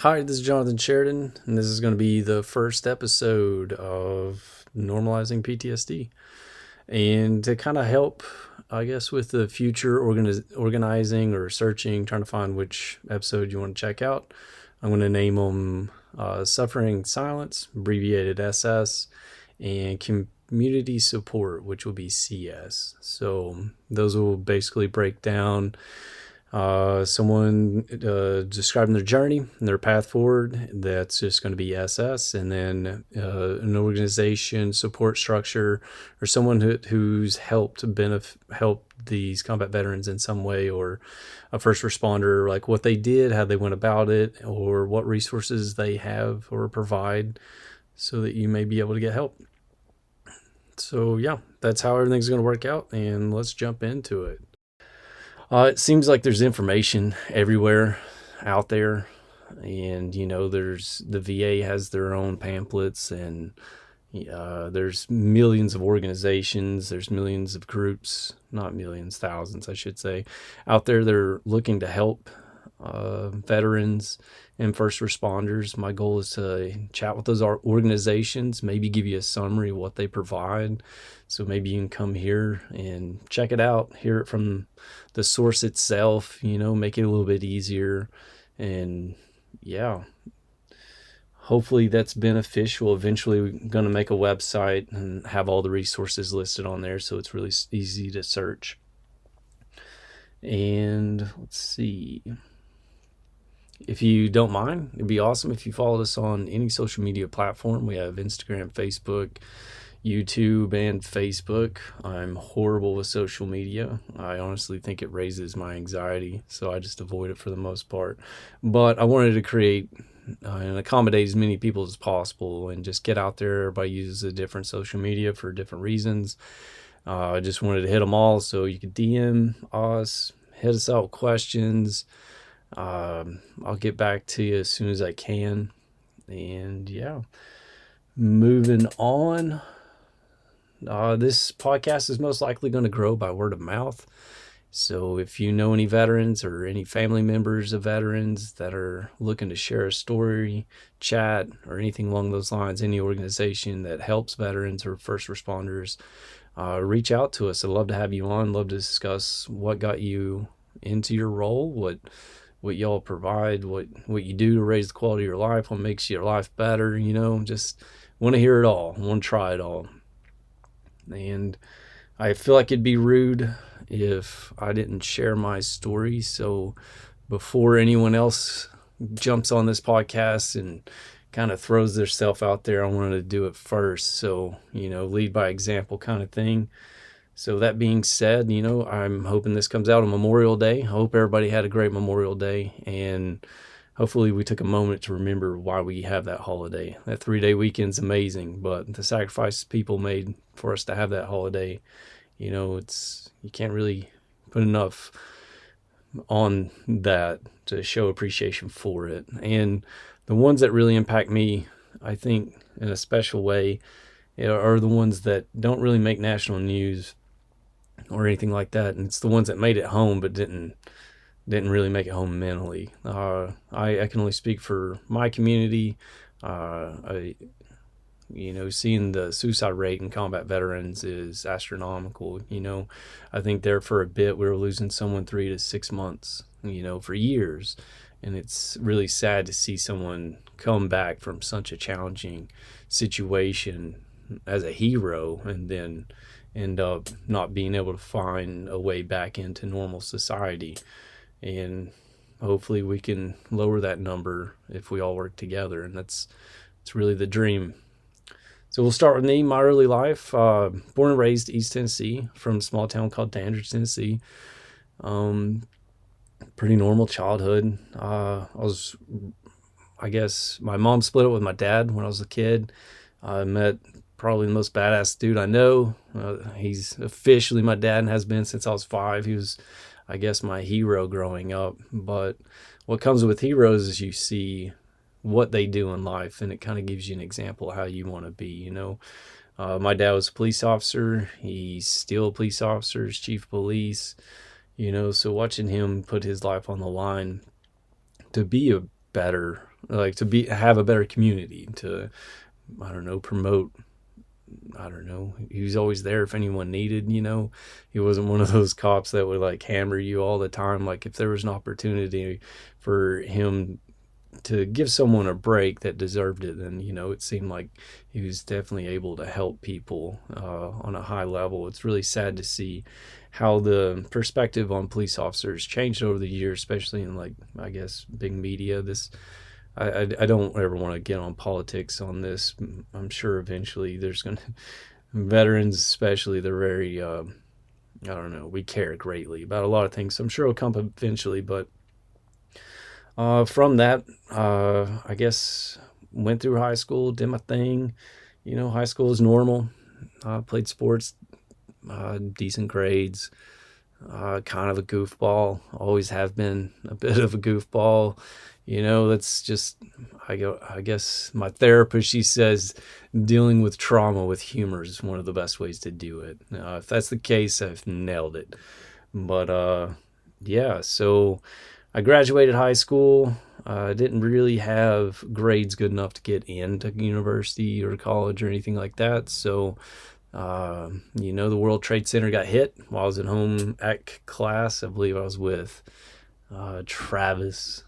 Hi, this is Jonathan Sheridan, and this is going to be the first episode of Normalizing PTSD. And to kind of help, I guess, with the future organizing or searching, trying to find which episode you want to check out, I'm going to name them Suffering Silence, abbreviated SS, and Community Support, which will be CS. So those will basically break down someone describing their journey and their path forward. That's just going to be SS, and then an organization support structure or someone who's help these combat veterans in some way, or a first responder, like what they did, how they went about it, or what resources they have or provide, so that you may be able to get help. So yeah, that's how everything's going to work out, and let's jump into it. It seems like there's information everywhere out there, and there's the VA has their own pamphlets, and there's millions of organizations, there's millions of groups, not millions, thousands, I should say, out there. They're looking to help veterans and first responders. My goal is to chat with those organizations, maybe give you a summary of what they provide. So maybe you can come here and check it out, hear it from the source itself, make it a little bit easier. And yeah, hopefully that's beneficial. Eventually, we're going to make a website and have all the resources listed on there, so it's really easy to search. And let's see. If you don't mind, it'd be awesome if you followed us on any social media platform. We have Instagram, Facebook, YouTube, and Facebook. I'm horrible with social media. I honestly think it raises my anxiety, so I just avoid it for the most part. But I wanted to create and accommodate as many people as possible and just get out there. Everybody uses a different social media for different reasons. I just wanted to hit them all, so you could DM us, hit us out with questions. I'll get back to you as soon as I can. And yeah, moving on. This podcast is most likely going to grow by word of mouth. So if you know any veterans or any family members of veterans that are looking to share a story, chat, or anything along those lines, any organization that helps veterans or first responders, reach out to us. I'd love to have you on. Love to discuss what got you into your role, what y'all provide, what you do to raise the quality of your life, what makes your life better. Just want to hear it all, want to try it all. And I feel like it'd be rude if I didn't share my story. So before anyone else jumps on this podcast and kind of throws their self out there, I wanted to do it first. So, lead by example kind of thing. So that being said, I'm hoping this comes out on Memorial Day. I hope everybody had a great Memorial Day, and hopefully we took a moment to remember why we have that holiday. That 3-day weekend's amazing, but the sacrifices people made for us to have that holiday, you can't really put enough on that to show appreciation for it. And the ones that really impact me, I think, in a special way, are the ones that don't really make national news or anything like that, and it's the ones that made it home but didn't really make it home mentally. I can only speak for my community. Seeing the suicide rate in combat veterans is astronomical. I think there for a bit we were losing someone 3 to 6 months, for years. And it's really sad to see someone come back from such a challenging situation as a hero and then end up not being able to find a way back into normal society. And hopefully we can lower that number if we all work together. And it's really the dream. So we'll start with me, my early life. Born and raised East Tennessee, from a small town called Dandridge, Tennessee. Pretty normal childhood. I guess my mom split up with my dad when I was a kid. I met probably the most badass dude I know. He's officially my dad and has been since I was 5. He was, I guess, my hero growing up. But what comes with heroes is you see what they do in life, and it kind of gives you an example of how you want to be. My dad was a police officer. He's still a police officer, he's chief of police. So watching him put his life on the line to be better, like to have a better community, to, I don't know, promote. I don't know. He was always there if anyone needed, He wasn't one of those cops that would like hammer you all the time. Like if there was an opportunity for him to give someone a break that deserved it, then, it seemed like he was definitely able to help people on a high level. It's really sad to see how the perspective on police officers changed over the years, especially in, like, I guess, big media. I don't ever want to get on politics on this. I'm sure eventually there's going to, veterans especially, they're very, I don't know, we care greatly about a lot of things. So I'm sure it'll come eventually. But from that, I guess, went through high school, did my thing. High school is normal. Played sports, decent grades. Kind of a goofball, always have been a bit of a goofball. That's just, I guess my therapist, she says dealing with trauma with humor is one of the best ways to do it. If that's the case, I've nailed it. But yeah, so I graduated high school. I didn't really have grades good enough to get into university or college or anything like that. So the World Trade Center got hit while I was at home ec class. I believe I was with Travis,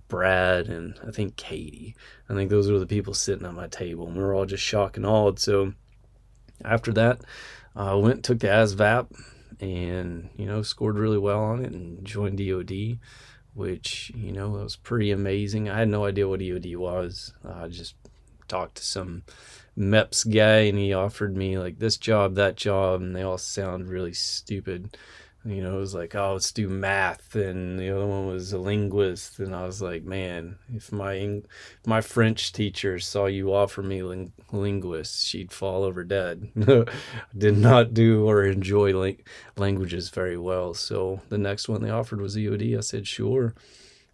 Brad, and I think Katie. I think those were the people sitting at my table, and we were all just shocked and awed. So after that, I went and took the ASVAP and, scored really well on it and joined DOD, which, that was pretty amazing. I had no idea what DOD was. I just talked to some MEPS guy, and he offered me like this job, that job, and they all sound really stupid. It was like, oh, let's do math, and the other one was a linguist, and I was like, man, if my French teacher saw you offer me linguists, she'd fall over dead. Did not do or enjoy languages very well. So the next one they offered was EOD. I said sure,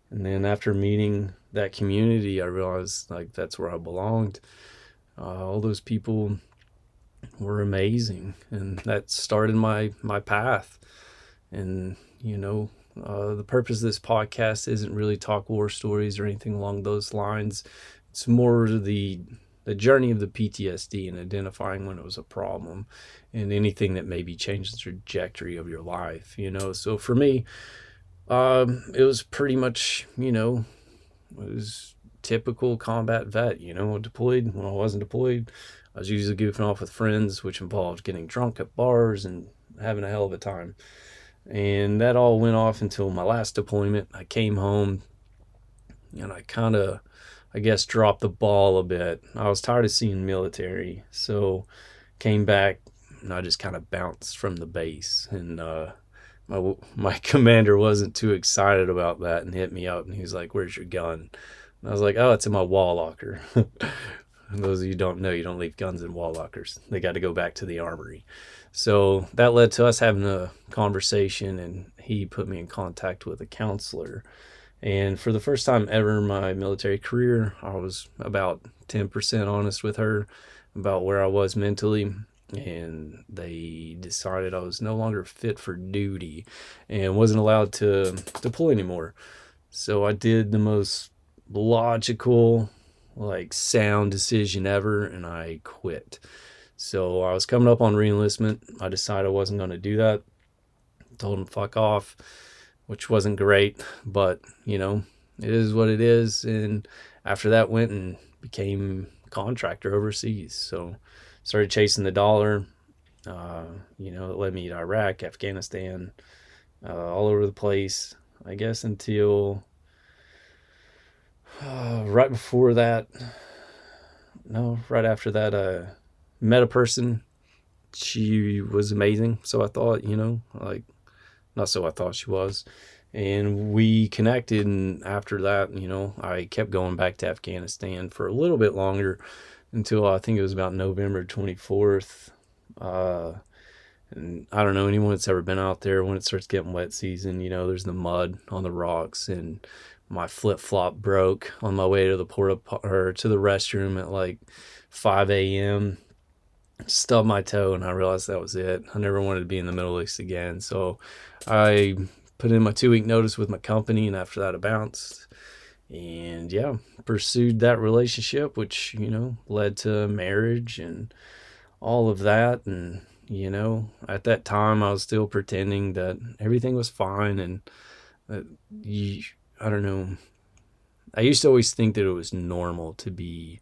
and then after meeting that community, I realized like that's where I belonged. All those people were amazing, and that started my path. And the purpose of this podcast isn't really talk war stories or anything along those lines. It's more the journey of the PTSD and identifying when it was a problem and anything that maybe changed the trajectory of your life. So for me, it was pretty much, it was typical combat vet, deployed. When I wasn't deployed, I was usually goofing off with friends, which involved getting drunk at bars and having a hell of a time. And that all went off until my last deployment. I came home and I kind of, I guess, dropped the ball a bit. I was tired of seeing military, so came back and I just kind of bounced from the base. And my commander wasn't too excited about that and hit me up, and he was like, "Where's your gun?" And I was like, "Oh, it's in my wall locker." And those of you who don't know, you don't leave guns in wall lockers. They got to go back to the armory. So that led to us having a conversation, and he put me in contact with a counselor. And for the first time ever in my military career, I was about 10% honest with her about where I was mentally. And they decided I was no longer fit for duty and wasn't allowed to deploy anymore. So I did the most logical, sound decision ever, and I quit. So I was coming up on reenlistment. I decided I wasn't going to do that. Told him fuck off, which wasn't great, but it is what it is. And after that, went and became a contractor overseas. So started chasing the dollar. It led me to Iraq, Afghanistan, all over the place, I guess, until right before that. No, right after that, met a person. She was amazing. So I thought, not so I thought she was. And we connected. And after that, I kept going back to Afghanistan for a little bit longer until I think it was about November 24th. And I don't know, anyone that's ever been out there, when it starts getting wet season, there's the mud on the rocks, and my flip-flop broke on my way to the to the restroom at 5 a.m. Stubbed my toe, and I realized that was it. I never wanted to be in the Middle East again. So I put in my 2-week notice with my company, and after that I bounced. And yeah, pursued that relationship, which, led to marriage and all of that. And, at that time, I was still pretending that everything was fine. And uh, you, I don't know. I used to always think that it was normal to be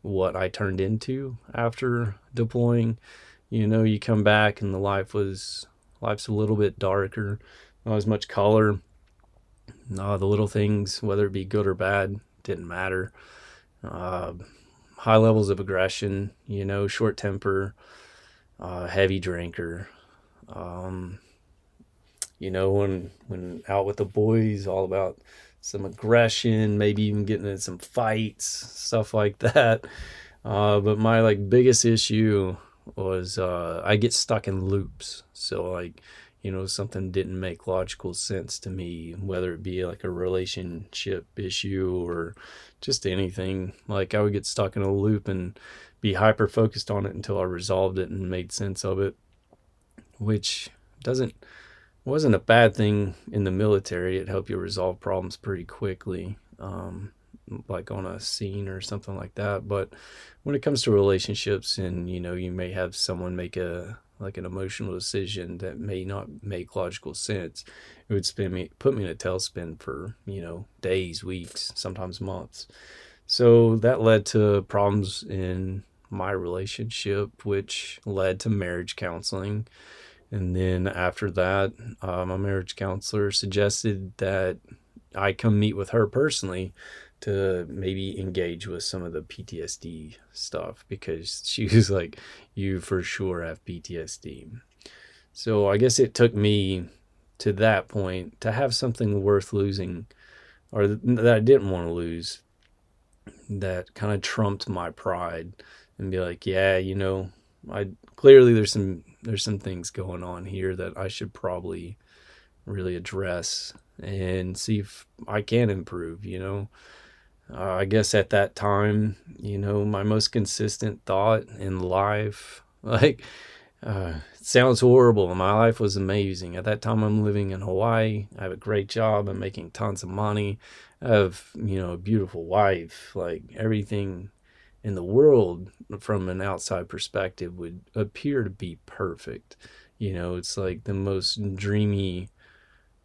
what I turned into after deploying. You come back and life's a little bit darker, not as much color. The little things, whether it be good or bad, didn't matter. Uh, High levels of aggression, short temper, heavy drinker. Um, when out with the boys, all about some aggression, maybe even getting in some fights, stuff like that. But my like biggest issue was I get stuck in loops. So like, something didn't make logical sense to me, whether it be like a relationship issue or just anything. Like I would get stuck in a loop and be hyper focused on it until I resolved it and made sense of it, which doesn't wasn't a bad thing in the military. It helped you resolve problems pretty quickly, like on a scene or something like that. But when it comes to relationships, and you may have someone make an emotional decision that may not make logical sense, it would put me in a tailspin for days, weeks, sometimes months. So that led to problems in my relationship, which led to marriage counseling. And then after that, my marriage counselor suggested that I come meet with her personally to maybe engage with some of the PTSD stuff, because she was like, you for sure have PTSD. So I guess it took me to that point to have something worth losing, or that I didn't want to lose, that kind of trumped my pride, and be like, yeah, I clearly there's some things going on here that I should probably really address and see if I can improve. I guess at that time, my most consistent thought in life, like, it sounds horrible. My life was amazing. At that time, I'm living in Hawaii. I have a great job. I'm making tons of money. I have, a beautiful wife. Like everything in the world from an outside perspective would appear to be perfect. It's like the most dreamy,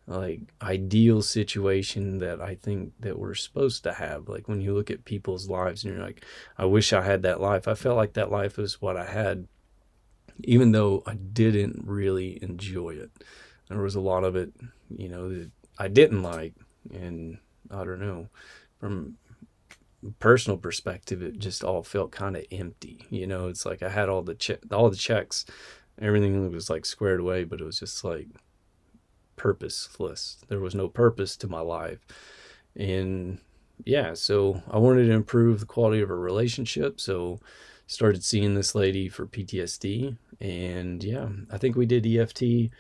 like ideal situation that I think that we're supposed to have. Like when you look at people's lives and you're like, I wish I had that life. I felt like that life was what I had, even though I didn't really enjoy it. There was a lot of it, that I didn't like. And I don't know, from personal perspective, it just all felt kind of empty. It's like I had all the checks, everything was like squared away, but it was just like purposeless. There was no purpose to my life. And yeah, so I wanted to improve the quality of a relationship. So started seeing this lady for PTSD. And yeah, I think we did EFT.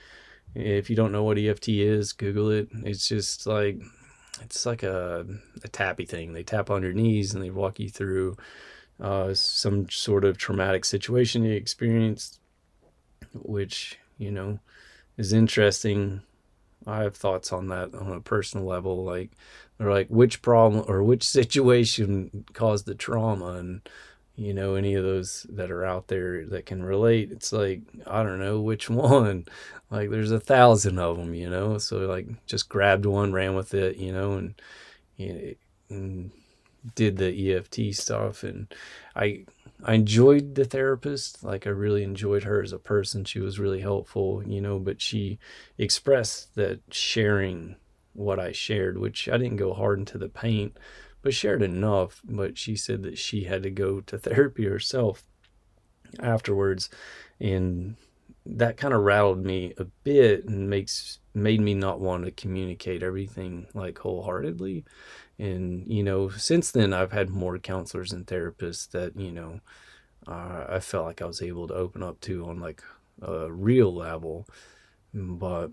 If you don't know what EFT is, Google it. It's like a tappy thing. They tap on your knees and they walk you through some sort of traumatic situation you experienced, which, is interesting. I have thoughts on that on a personal level. Like, they're like, which problem or which situation caused the trauma? And, any of those that are out there that can relate, it's like, I don't know which one. Like, there's 1,000 of them, So, like, just grabbed one, ran with it, and did the EFT stuff. And I I enjoyed the therapist. Like I really enjoyed her as a person. She was really helpful, but she expressed that sharing what I shared, which I didn't go hard into the paint, but shared enough. But she said that she had to go to therapy herself afterwards. And that kind of rattled me a bit and made me not want to communicate everything like wholeheartedly. And since then I've had more counselors and therapists that I felt like I was able to open up to on like a real level. But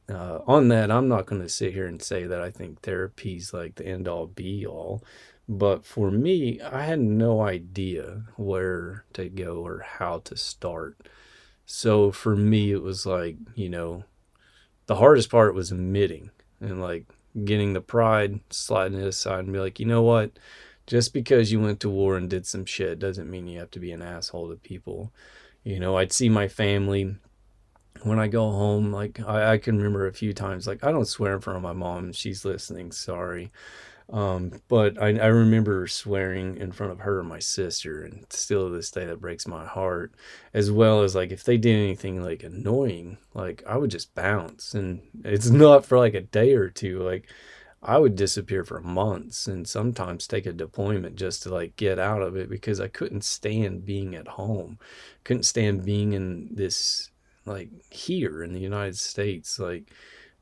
on that, I'm not going to sit here and say that I think therapy's like the end all be all. But for me, I had no idea where to go or how to start. So for me, it was like, the hardest part was admitting and like getting the pride, sliding it aside and be like, you know what? Just because you went to war and did some shit doesn't mean you have to be an asshole to people. I'd see my family when I go home. Like, I can remember a few times, like, I don't swear in front of my mom. She's listening. Sorry. But I remember swearing in front of her and my sister, and still to this day that breaks my heart. As well as, like, if they did anything like annoying, like, I would just bounce, and it's not for like a day or two. Like, I would disappear for months and sometimes take a deployment just to like get out of it, because I couldn't stand being at home. Couldn't stand being in this, like, here in the United States. Like,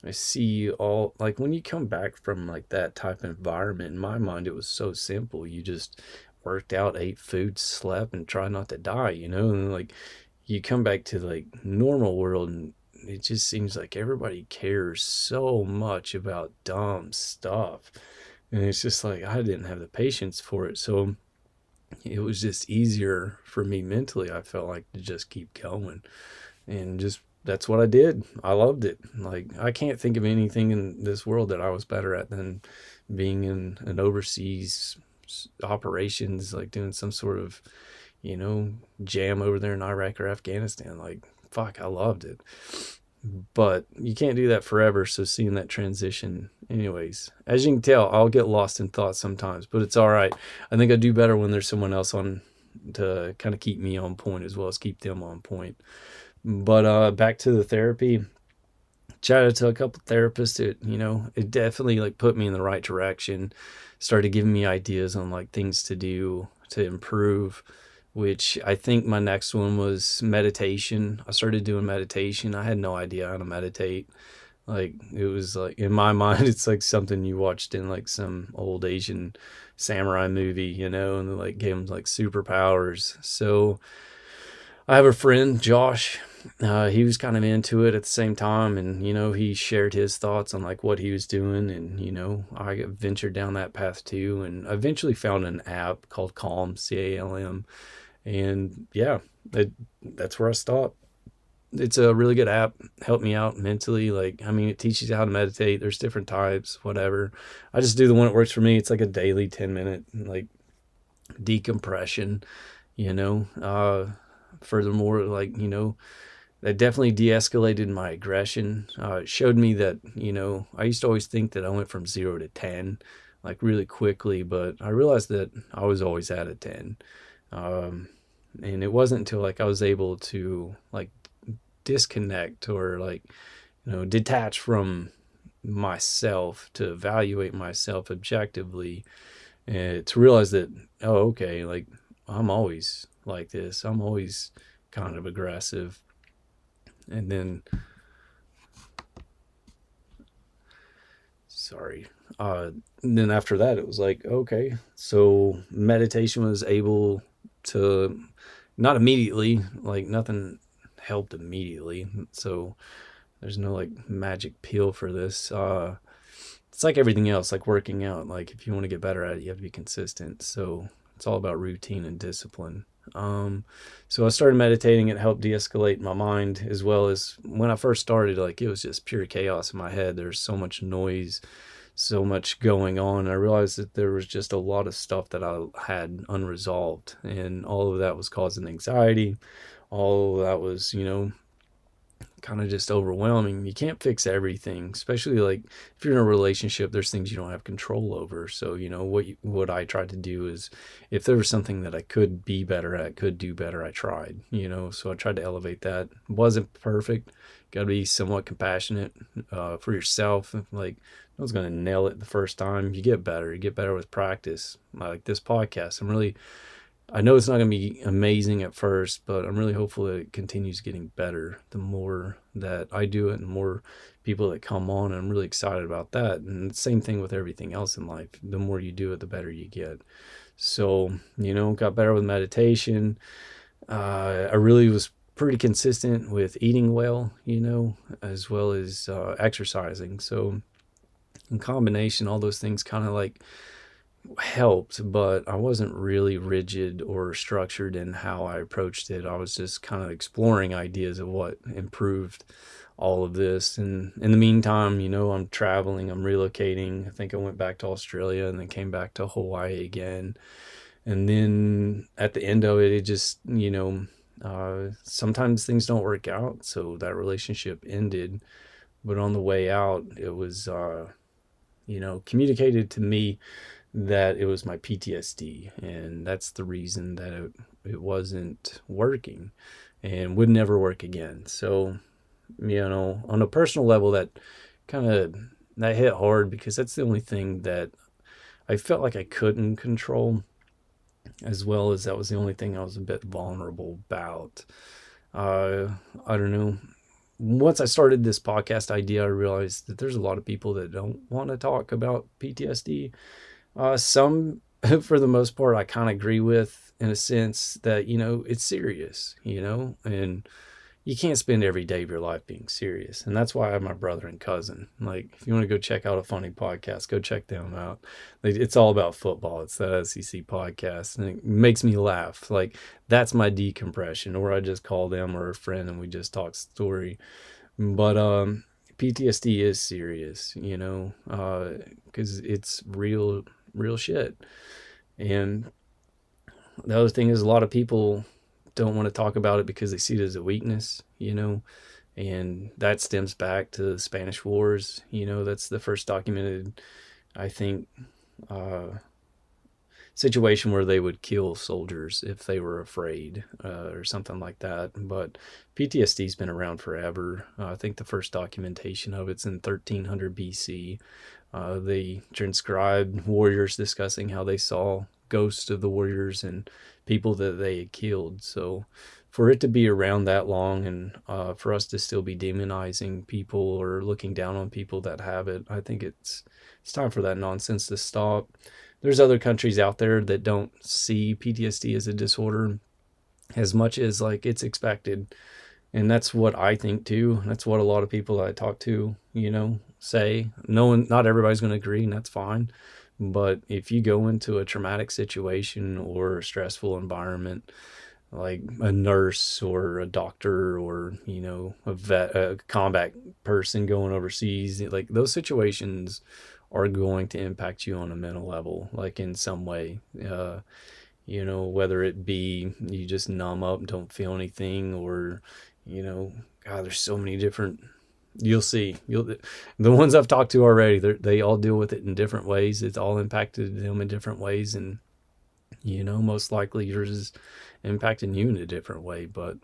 I see all, like, when you come back from like that type of environment, in my mind it was so simple. You just worked out, ate food, slept, and try not to die, and like you come back to like normal world, and it just seems like everybody cares so much about dumb stuff. And it's just like I didn't have the patience for it. So it was just easier for me mentally, I felt like, to just keep going. And just that's what I did. I loved it. Like, I can't think of anything in this world that I was better at than being in an overseas operations, like doing some sort of, jam over there in Iraq or Afghanistan. Like, fuck, I loved it. But you can't do that forever. So seeing that transition, anyways, as you can tell, I'll get lost in thought sometimes, but it's all right. I think I do better when there's someone else on to kind of keep me on point as well as keep them on point. But back to the therapy, chatted to a couple therapists. It definitely like put me in the right direction, started giving me ideas on like things to do to improve, which I think my next one was meditation. I started doing meditation. I had no idea how to meditate. Like, it was like, in my mind, it's like something you watched in like some old Asian samurai movie, and they like gave him like superpowers. So I have a friend, Josh. He was kind of into it at the same time, and he shared his thoughts on like what he was doing, and I ventured down that path too, and I eventually found an app called Calm, CALM, and yeah, that's where I stopped. It's a really good app. Helped me out mentally. Like, I mean, it teaches you how to meditate. There's different types, whatever. I just do the one that works for me. It's like a daily 10-minute like decompression. you know Furthermore, like, that definitely de-escalated my aggression. It showed me that, I used to always think that I went from 0 to 10 like really quickly, but I realized that I was always at a 10. And it wasn't until like I was able to like disconnect, or like, detach from myself to evaluate myself objectively, and to realize that, oh, okay, like, I'm always like this. I'm always kind of aggressive. And then, sorry. And then after that, it was like, okay, so meditation was able to, not immediately, like nothing helped immediately. So there's no like magic pill for this. It's like everything else, like working out. Like, if you want to get better at it, you have to be consistent. So it's all about routine and discipline. So I started meditating. It helped de-escalate my mind, as well as when I first started, like, it was just pure chaos in my head. There's so much noise, so much going on. I realized that there was just a lot of stuff that I had unresolved, and all of that was causing anxiety. All of that was, kind of just overwhelming. You can't fix everything, especially like if you're in a relationship. There's things you don't have control over. So what I tried to do is, if there was something that I could be better at, could do better, I tried. So I tried to elevate that. Wasn't perfect. Got to be somewhat compassionate for yourself. Like, I was going to nail it the first time. You get better. You get better with practice. Like this podcast, I know it's not going to be amazing at first, but I'm really hopeful that it continues getting better the more that I do it, and the more people that come on. And I'm really excited about that. And the same thing with everything else in life. The more you do it, the better you get. So, got better with meditation. I really was pretty consistent with eating well, as well as exercising. So in combination, all those things kind of like helped, but I wasn't really rigid or structured in how I approached it. I was just kind of exploring ideas of what improved all of this. And in the meantime, I'm traveling, I'm relocating. I think I went back to Australia and then came back to Hawaii again. And then at the end of it, it just, sometimes things don't work out. So that relationship ended. But on the way out, it was, communicated to me that it was my PTSD. And that's the reason that it wasn't working and would never work again. So, on a personal level, that kind of that hit hard because that's the only thing that I felt like I couldn't control, as well as that was the only thing I was a bit vulnerable about. Uh, I don't know. Once I started this podcast idea, I realized that there's a lot of people that don't want to talk about PTSD. Some, for the most part, I kind of agree with in a sense that, it's serious, and you can't spend every day of your life being serious. And that's why I have my brother and cousin. Like, if you want to go check out a funny podcast, go check them out. It's all about football. It's that SEC podcast, and it makes me laugh. Like, that's my decompression, or I just call them or a friend and we just talk story. But PTSD is serious, because it's real shit. And the other thing is, a lot of people don't want to talk about it because they see it as a weakness, and that stems back to the Spanish Wars. That's the first documented, I think, situation where they would kill soldiers if they were afraid, or something like that. But PTSD's been around forever. I think the first documentation of it's in 1300 BC. They transcribed warriors discussing how they saw ghosts of the warriors and people that they had killed. So for it to be around that long, and for us to still be demonizing people or looking down on people that have it, I think it's time for that nonsense to stop. There's other countries out there that don't see PTSD as a disorder as much as like it's expected. And that's what I think too. That's what a lot of people that I talk to, say. Not everybody's going to agree, and that's fine. But if you go into a traumatic situation or a stressful environment, like a nurse or a doctor or, a vet, a combat person going overseas, like those situations are going to impact you on a mental level, like in some way. Whether it be you just numb up and don't feel anything, or, God, there's so many different. You'll see. The ones I've talked to already, they all deal with it in different ways. It's all impacted them in different ways, and most likely yours is impacting you in a different way. But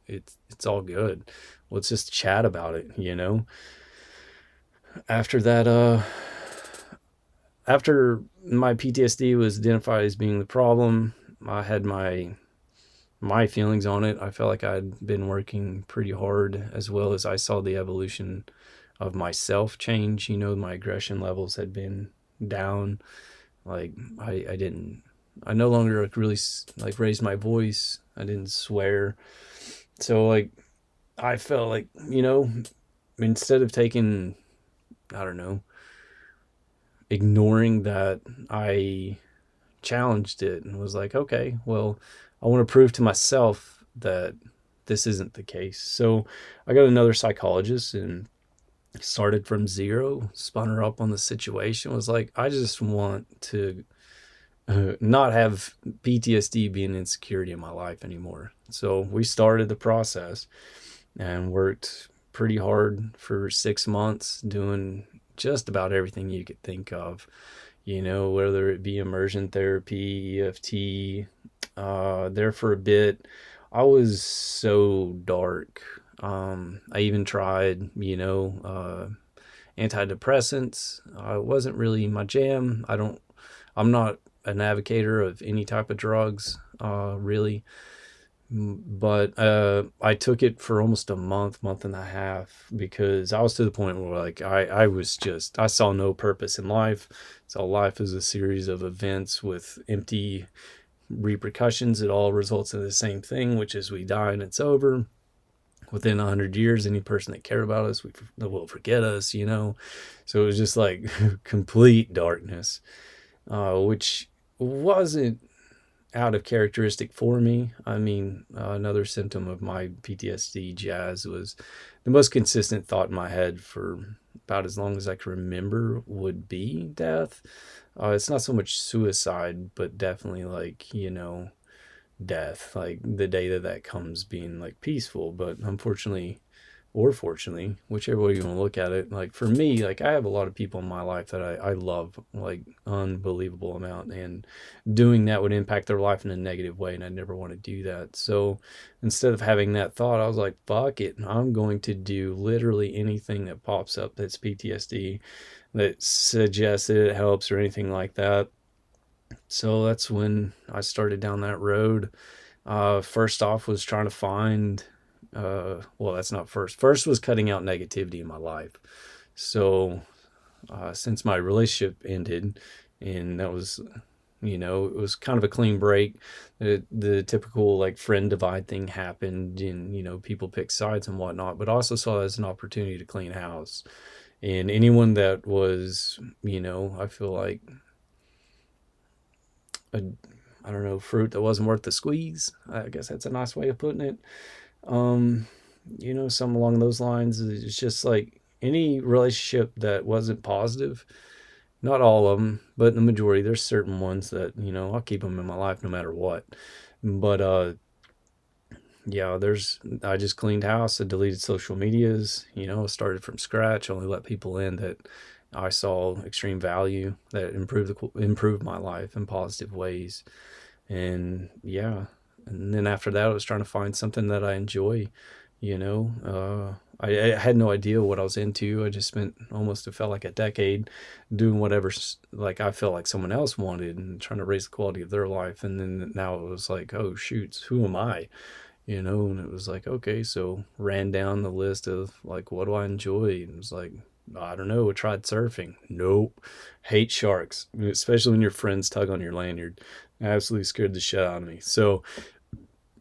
it's all good. Let's just chat about it. After that, after my PTSD was identified as being the problem, I had my feelings on it. I felt like I'd been working pretty hard, as well as I saw the evolution of myself change. My aggression levels had been down. Like I no longer really like raised my voice. I didn't swear. So like, I felt like, instead of taking, I don't know, ignoring that, I challenged it and was like, okay, well, I want to prove to myself that this isn't the case. So I got another psychologist and started from zero, spun her up on the situation, was like, I just want to not have PTSD be an insecurity in my life anymore. So we started the process and worked pretty hard for 6 months doing just about everything you could think of, whether it be immersion therapy, EFT. There for a bit, I was so dark. I even tried, antidepressants. It wasn't really my jam. I'm not an advocator of any type of drugs, really. But I took it for almost a month and a half, because I was to the point where like I saw no purpose in life. So life is a series of events with empty repercussions. It all results in the same thing, which is we die and it's over. Within 100 years, any person that cared about us will forget us, So it was just like complete darkness, which wasn't out of characteristic for me. I mean, another symptom of my PTSD jazz was the most consistent thought in my head for about as long as I can remember would be death. It's not so much suicide, but definitely like, death, like the day that comes being like peaceful. But unfortunately, or fortunately, whichever way you want to look at it. Like for me, like I have a lot of people in my life that I love like unbelievable amount, and doing that would impact their life in a negative way, and I never want to do that. So instead of having that thought, I was like, fuck it, I'm going to do literally anything that pops up that's PTSD that suggests that it helps or anything like that. So that's when I started down that road. First off was trying to find, well, that's not first. First was cutting out negativity in my life. So, since my relationship ended, and that was, it was kind of a clean break. The typical like friend divide thing happened, and people pick sides and whatnot. But I also saw it as an opportunity to clean house. And anyone that was, I feel like a, I don't know, fruit that wasn't worth the squeeze. I guess that's a nice way of putting it. Um, something along those lines. It's just like any relationship that wasn't positive. Not all of them, but the majority. There's certain ones that I'll keep them in my life no matter what. But yeah, I just cleaned house. I deleted social medias. Started from scratch. Only let people in that I saw extreme value that improved my life in positive ways. And yeah, and then after that I was trying to find something that I enjoy. I had no idea what I was into. I just spent almost, it felt like a decade doing whatever like I felt like someone else wanted and trying to raise the quality of their life. And then now it was like, oh shoots, who am I? And it was like, okay, so ran down the list of like, what do I enjoy? And it was like, I don't know. I tried surfing. Nope. Hate sharks, especially when your friends tug on your lanyard. Absolutely scared the shit out of me. So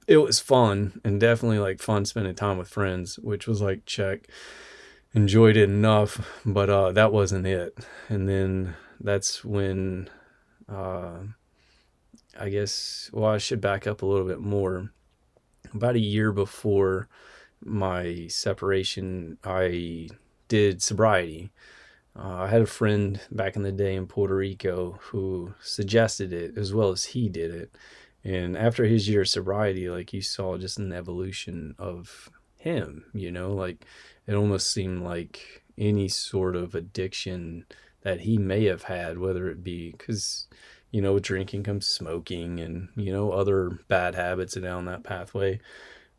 it was fun, and definitely like fun spending time with friends, which was like check. Enjoyed it enough, but that wasn't it. And then that's when uh, I guess, well, I should back up a little bit more. About a year before my separation, I did sobriety. I had a friend back in the day in Puerto Rico who suggested it as well as he did it. And after his year of sobriety, like you saw just an evolution of him, like it almost seemed like any sort of addiction that he may have had, whether it be because, with drinking comes smoking and, other bad habits down that pathway.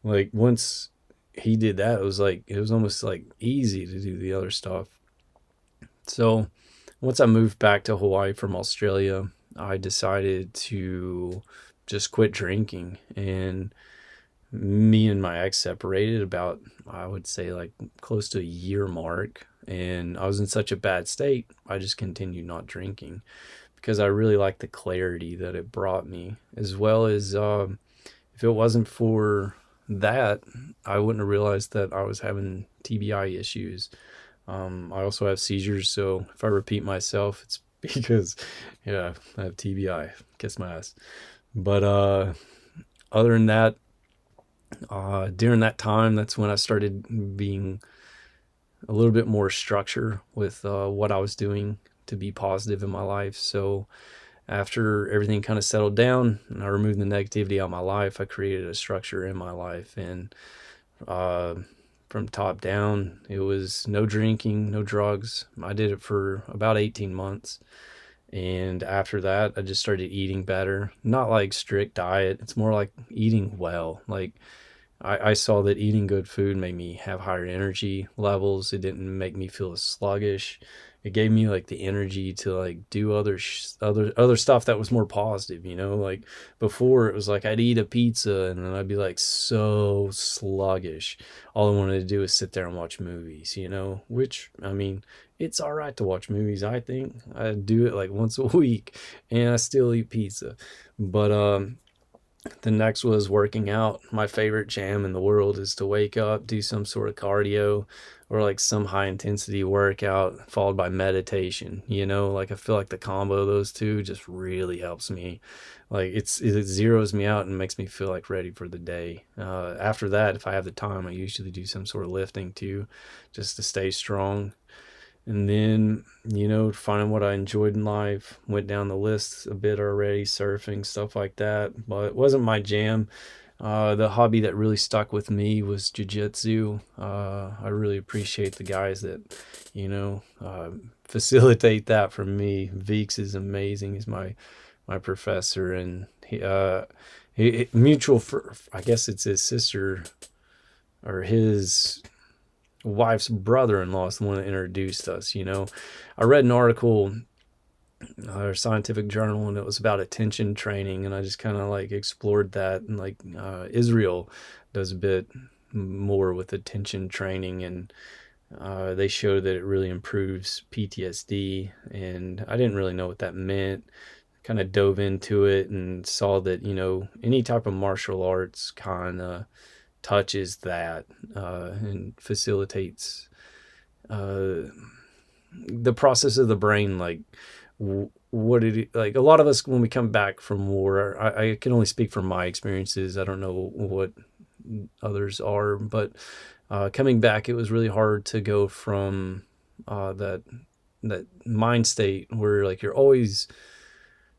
Like once he did that, it was almost like easy to do the other stuff. So once I moved back to Hawaii from Australia, I decided to just quit drinking. And me and my ex separated about, I would say, like close to a year mark. And I was in such a bad state, I just continued not drinking because I really liked the clarity that it brought me, as well as if it wasn't for that, I wouldn't have realized that I was having TBI issues. I also have seizures, so if I repeat myself, it's because, yeah, I have TBI. Kiss my ass. But other than that, during that time, that's when I started being a little bit more structure with what I was doing to be positive in my life. So after everything kind of settled down and I removed the negativity out of my life, I created a structure in my life. And uh, from top down, it was no drinking, no drugs. I did it for about 18 months. And after that, I just started eating better. Not like strict diet. It's more like eating well. Like I saw that eating good food made me have higher energy levels. It didn't make me feel sluggish. It gave me like the energy to like do other stuff that was more positive, like before it was like I'd eat a pizza and then I'd be like so sluggish. All I wanted to do is sit there and watch movies, which I mean, it's all right to watch movies. I think I do it like once a week and I still eat pizza. But The next was working out. My favorite jam in the world is to wake up, do some sort of cardio or like some high intensity workout followed by meditation. Like I feel like the combo of those two just really helps me. Like it zeroes me out and makes me feel like ready for the day. After that, if I have the time, I usually do some sort of lifting too, just to stay strong. And then, finding what I enjoyed in life, went down the list a bit already, surfing, stuff like that. But it wasn't my jam. The hobby that really stuck with me was jujitsu. I really appreciate the guys that, facilitate that for me. Veeks is amazing. He's my professor, and mutual. I guess it's his sister or his wife's brother-in-law is the one that introduced us. I read an article or scientific journal, and it was about attention training, and I just kind of like explored that, and like Israel does a bit more with attention training, and they showed that it really improves PTSD, and I didn't really know what that meant. Kind of dove into it and saw that any type of martial arts kind of touches that and facilitates uh, the process of the brain. Like what it like a lot of us when we come back from war, I can only speak from my experiences. I don't know what others are, but coming back, it was really hard to go from that mind state where like you're always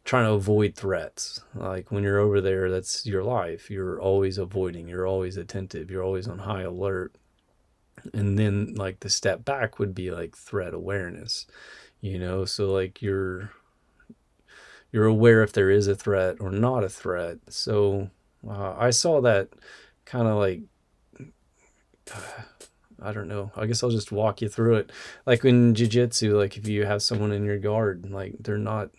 trying to avoid threats. Like when you're over there, that's your life. You're always avoiding, you're always attentive, you're always on high alert. And then like the step back would be like threat awareness, so like you're aware if there is a threat or not a threat. So I saw that kind of like I don't know. I guess I'll just walk you through it. Like in jiu-jitsu, like if you have someone in your guard, like they're not,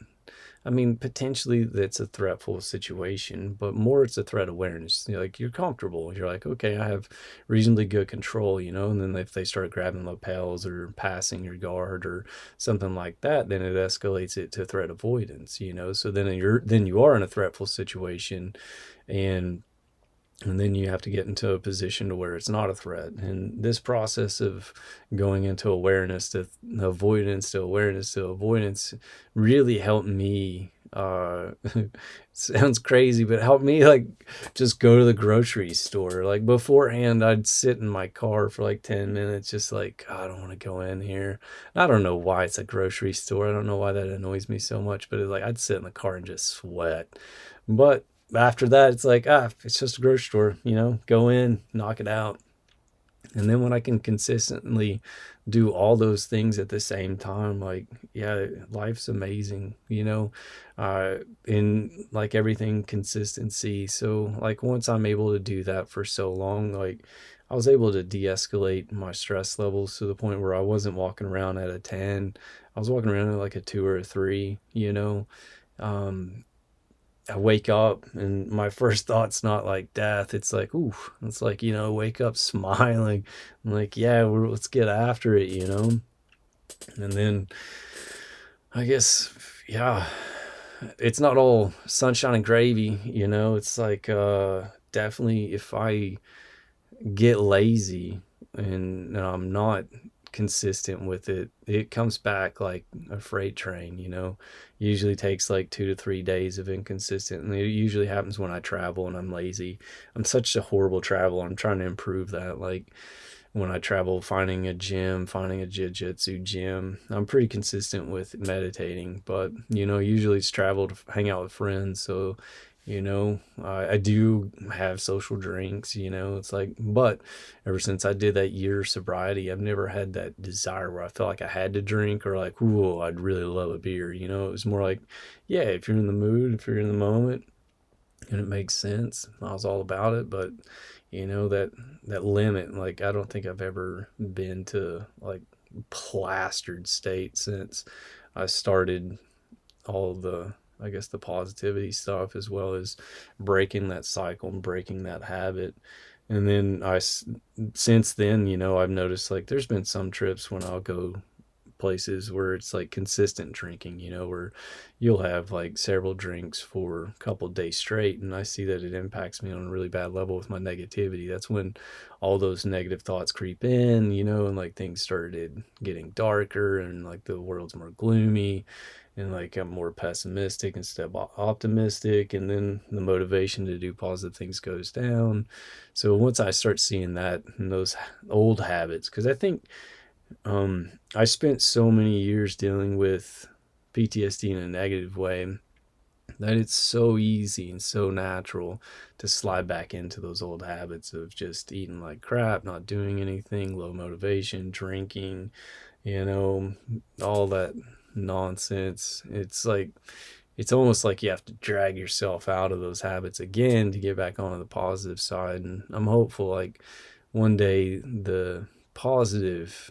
I mean, potentially that's a threatful situation, but more it's a threat awareness. Like you're comfortable. You're like, okay, I have reasonably good control, and then if they start grabbing lapels or passing your guard or something like that, then it escalates it to threat avoidance, So then you are in a threatful situation, and then you have to get into a position to where it's not a threat. And this process of going into awareness to avoidance to awareness to avoidance really helped me. Sounds crazy, but helped me like just go to the grocery store. Like beforehand, I'd sit in my car for like 10 minutes, just like, "God, I don't want to go in here." And I don't know why it's a grocery store. I don't know why that annoys me so much, but it's like I'd sit in the car and just sweat. But after that, it's like, it's just a grocery store, go in, knock it out. And then when I can consistently do all those things at the same time, like, yeah, life's amazing, in like everything, consistency. So like once I'm able to do that for so long, like I was able to de-escalate my stress levels to the point where I wasn't walking around at a 10. I was walking around at like a 2 or a 3, um, I wake up and my first thought's not like death. It's like, ooh, it's like, wake up smiling. I'm like, yeah, let's get after it. And then I guess, yeah, it's not all sunshine and gravy, it's like, definitely if I get lazy and I'm not consistent with it, it comes back like a freight train, Usually takes like 2 to 3 days of inconsistent. And it usually happens when I travel and I'm lazy. I'm such a horrible traveler. I'm trying to improve that. Like when I travel, finding a gym, finding a jiu-jitsu gym. I'm pretty consistent with meditating, but usually it's travel to hang out with friends. So I do have social drinks, it's like, but ever since I did that year sobriety, I've never had that desire where I felt like I had to drink or like, ooh, I'd really love a beer. It was more like, yeah, if you're in the mood, if you're in the moment and it makes sense, I was all about it. But that limit, like, I don't think I've ever been to like plastered state since I started all the, I guess, the positivity stuff, as well as breaking that cycle and breaking that habit. And then since then, I've noticed like there's been some trips when I'll go places where it's like consistent drinking, where you'll have like several drinks for a couple of days straight. And I see that it impacts me on a really bad level with my negativity. That's when all those negative thoughts creep in, and like things started getting darker and like the world's more gloomy and like I'm more pessimistic instead of optimistic, and then the motivation to do positive things goes down. So once I start seeing that and those old habits, because I think I spent so many years dealing with PTSD in a negative way that it's so easy and so natural to slide back into those old habits of just eating like crap, not doing anything, low motivation, drinking, you know, all that nonsense. It's almost like you have to drag yourself out of those habits again to get back onto the positive side. And I'm hopeful like one day the positive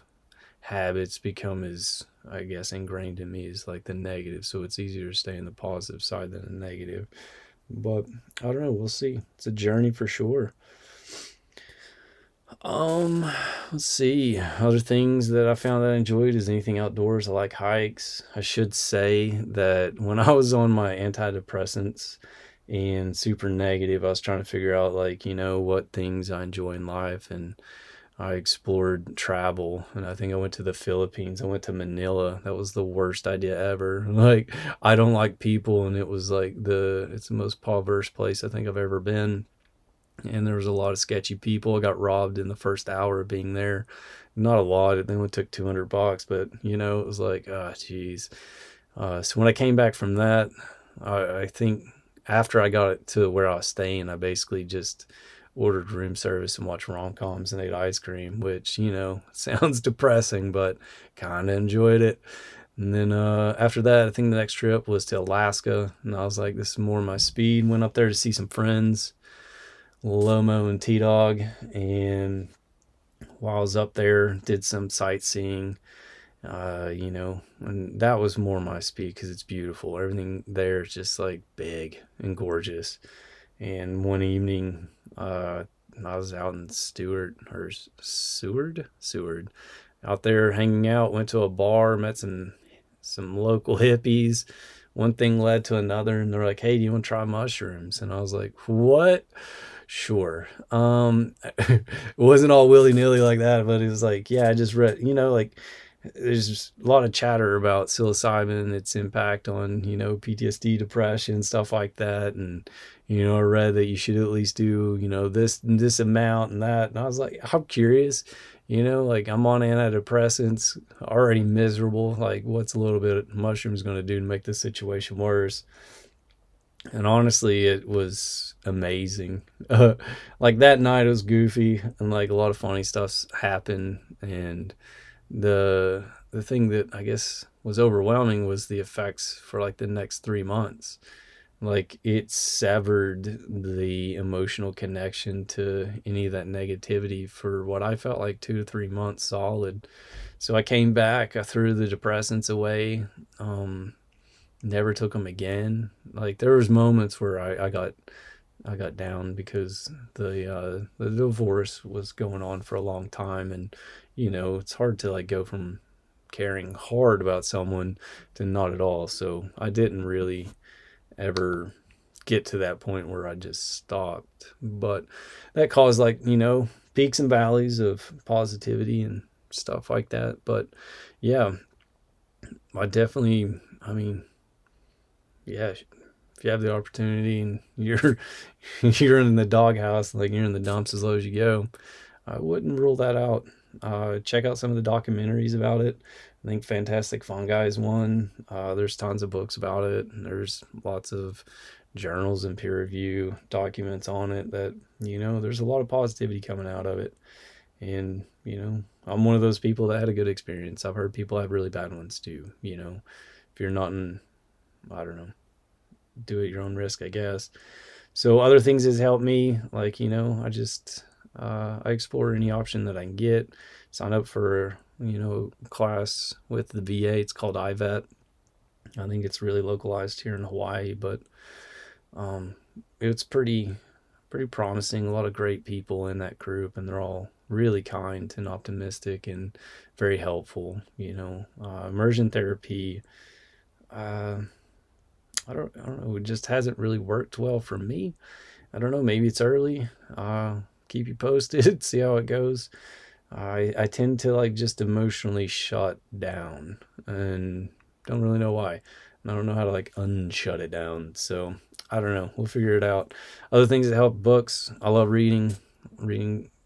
habits become as, I guess, ingrained in me as like the negative. So it's easier to stay in the positive side than the negative. But I don't know. We'll see. It's a journey for sure. Um, let's see. Other things that I found that I enjoyed is anything outdoors. I like hikes. I should say that when I was on my antidepressants and super negative, I was trying to figure out like, what things I enjoy in life, and I explored travel, and I think I went to the Philippines. I went to Manila. That was the worst idea ever. Like, I don't like people, and it was like it's the most perverse place I think I've ever been. And there was a lot of sketchy people. I got robbed in the first hour of being there. Not a lot. It only took $200, but it was like, oh, geez. So when I came back from that, I think after I got it to where I was staying, I basically just ordered room service and watched rom-coms and ate ice cream, which, sounds depressing, but kind of enjoyed it. And then after that, I think the next trip was to Alaska. And I was like, this is more my speed. Went up there to see some friends, Lomo and T-Dog. And while I was up there, did some sightseeing, and that was more my speed because it's beautiful. Everything there is just like big and gorgeous. And one evening, I was out in Seward, out there hanging out. Went to a bar, met some local hippies. One thing led to another, and they're like, "Hey, do you want to try mushrooms?" And I was like, "What?" Sure. It wasn't all willy nilly like that, but it was like, yeah, I just read, like there's a lot of chatter about psilocybin and its impact on, PTSD, depression, stuff like that. And, I read that you should at least do, this amount and that. And I was like, I'm curious, like I'm on antidepressants, already miserable. Like, what's a little bit of mushrooms going to do to make this situation worse? And honestly, it was amazing. Like that night, it was goofy and like a lot of funny stuff happened. And the thing that I guess was overwhelming was the effects for like the next 3 months. Like it severed the emotional connection to any of that negativity for what I felt like 2 to 3 months solid. So I came back, I threw the depressants away, never took them again. Like there was moments where I got down because the divorce was going on for a long time, and it's hard to like go from caring hard about someone to not at all. So I didn't really ever get to that point where I just stopped. But that caused like, peaks and valleys of positivity and stuff like that. But yeah, I definitely, I mean, yeah, if you have the opportunity and you're in the doghouse, like you're in the dumps as low as you go, I wouldn't rule that out. Check out some of the documentaries about it. I think Fantastic Fungi is one. There's tons of books about it. And there's lots of journals and peer review documents on it that, there's a lot of positivity coming out of it. And, I'm one of those people that had a good experience. I've heard people have really bad ones too. If you're not in, I don't know, do at your own risk, I guess. So other things has helped me, like, I explore any option that I can get. Sign up for, class with the VA. It's called IVET. I think it's really localized here in Hawaii, but it's pretty promising. A lot of great people in that group, and they're all really kind and optimistic and very helpful. Immersion therapy, uh, I don't know, it just hasn't really worked well for me. I don't know, maybe it's early. Keep you posted, see how it goes. I tend to like just emotionally shut down and don't really know why. And I don't know how to like unshut it down. So I don't know. We'll figure it out. Other things that help, books. I love reading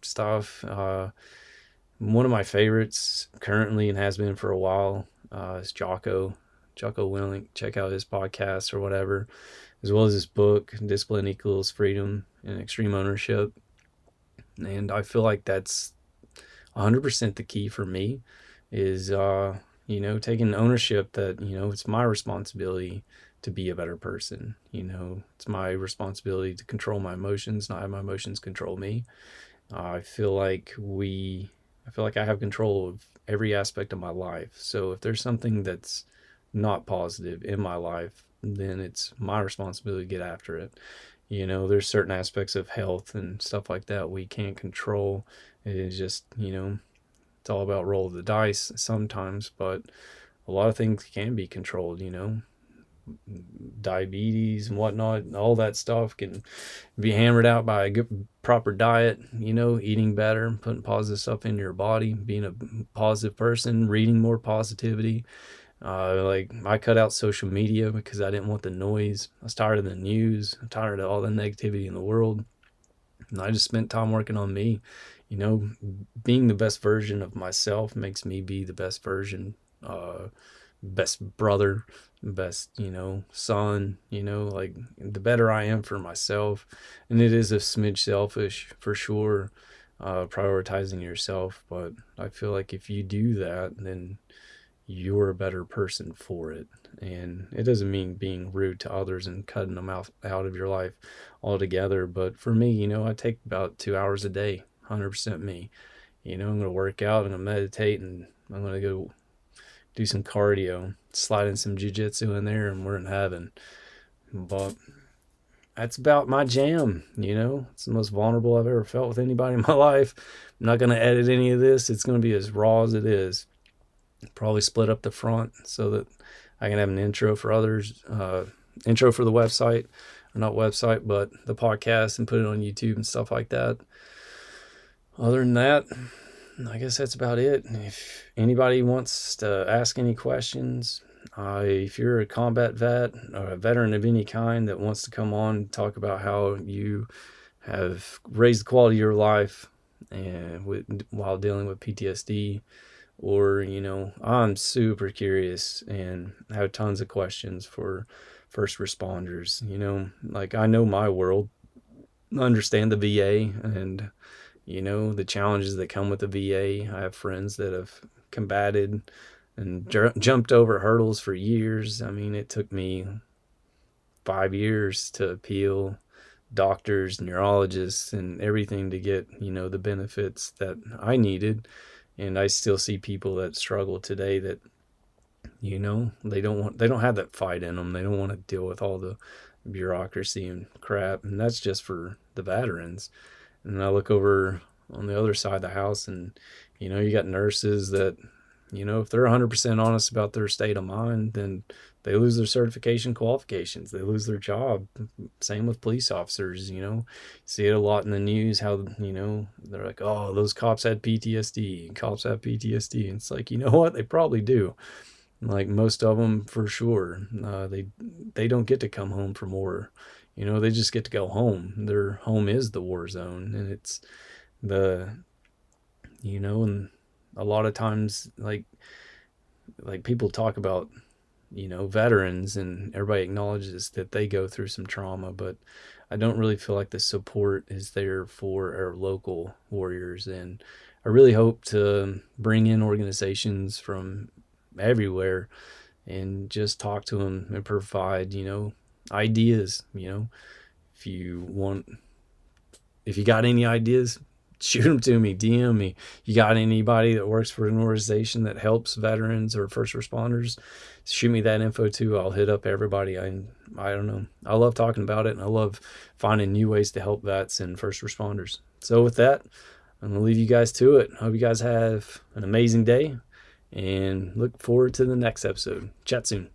stuff. One of my favorites currently and has been for a while is Jocko Willink. Check out his podcast or whatever, as well as his book, Discipline Equals Freedom and Extreme Ownership. And I feel like that's 100% the key for me is, taking ownership that, it's my responsibility to be a better person. It's my responsibility to control my emotions, not have my emotions control me. I feel like I have control of every aspect of my life. So if there's something that's not positive in my life, then it's my responsibility to get after it. There's certain aspects of health and stuff like that we can't control. It is just, it's all about roll of the dice sometimes, but a lot of things can be controlled, diabetes and whatnot, all that stuff can be hammered out by a good proper diet, eating better, putting positive stuff into your body, being a positive person, reading more positivity. Like I cut out social media because I didn't want the noise. I was tired of the news. I'm tired of all the negativity in the world. And I just spent time working on me. Being the best version of myself makes me be the best version, best brother, best, son, like the better I am for myself. And it is a smidge selfish for sure, prioritizing yourself. But I feel like if you do that, then you're a better person for it. And it doesn't mean being rude to others and cutting them out of your life altogether. But for me, I take about 2 hours a day, 100% me. I'm going to work out, I'm going to meditate, and I'm going to go do some cardio, slide in some jiu-jitsu in there, and we're in heaven. But that's about my jam. It's the most vulnerable I've ever felt with anybody in my life. I'm not going to edit any of this. It's going to be as raw as it is. Probably split up the front so that I can have an intro for others, intro for the website, or not website, but the podcast, and put it on YouTube and stuff like that. Other than that, I guess that's about it. If anybody wants to ask any questions, if you're a combat vet or a veteran of any kind that wants to come on and talk about how you have raised the quality of your life and while dealing with PTSD, or, I'm super curious and have tons of questions for first responders. Like I know my world, understand the VA and, the challenges that come with the VA. I have friends that have combated and jumped over hurdles for years. I mean, it took me 5 years to appeal doctors, neurologists, and everything to get, the benefits that I needed. And I still see people that struggle today that, they don't have that fight in them. They don't want to deal with all the bureaucracy and crap. And that's just for the veterans. And I look over on the other side of the house and, you got nurses that, if they're 100% honest about their state of mind, then they lose their certification qualifications. They lose their job. Same with police officers, see it a lot in the news how, they're like, oh, those cops had PTSD. Cops have PTSD. And it's like, you know what? They probably do. Like most of them for sure. They don't get to come home from war. They just get to go home. Their home is the war zone. And it's and a lot of times like people talk about, veterans, and everybody acknowledges that they go through some trauma, but I don't really feel like the support is there for our local warriors. And I really hope to bring in organizations from everywhere and just talk to them and provide, ideas. If you got any ideas, shoot them to me, DM me. You got anybody that works for an organization that helps veterans or first responders, shoot me that info too. I'll hit up everybody. I don't know. I love talking about it, and I love finding new ways to help vets and first responders. So with that, I'm going to leave you guys to it. Hope you guys have an amazing day and look forward to the next episode. Chat soon.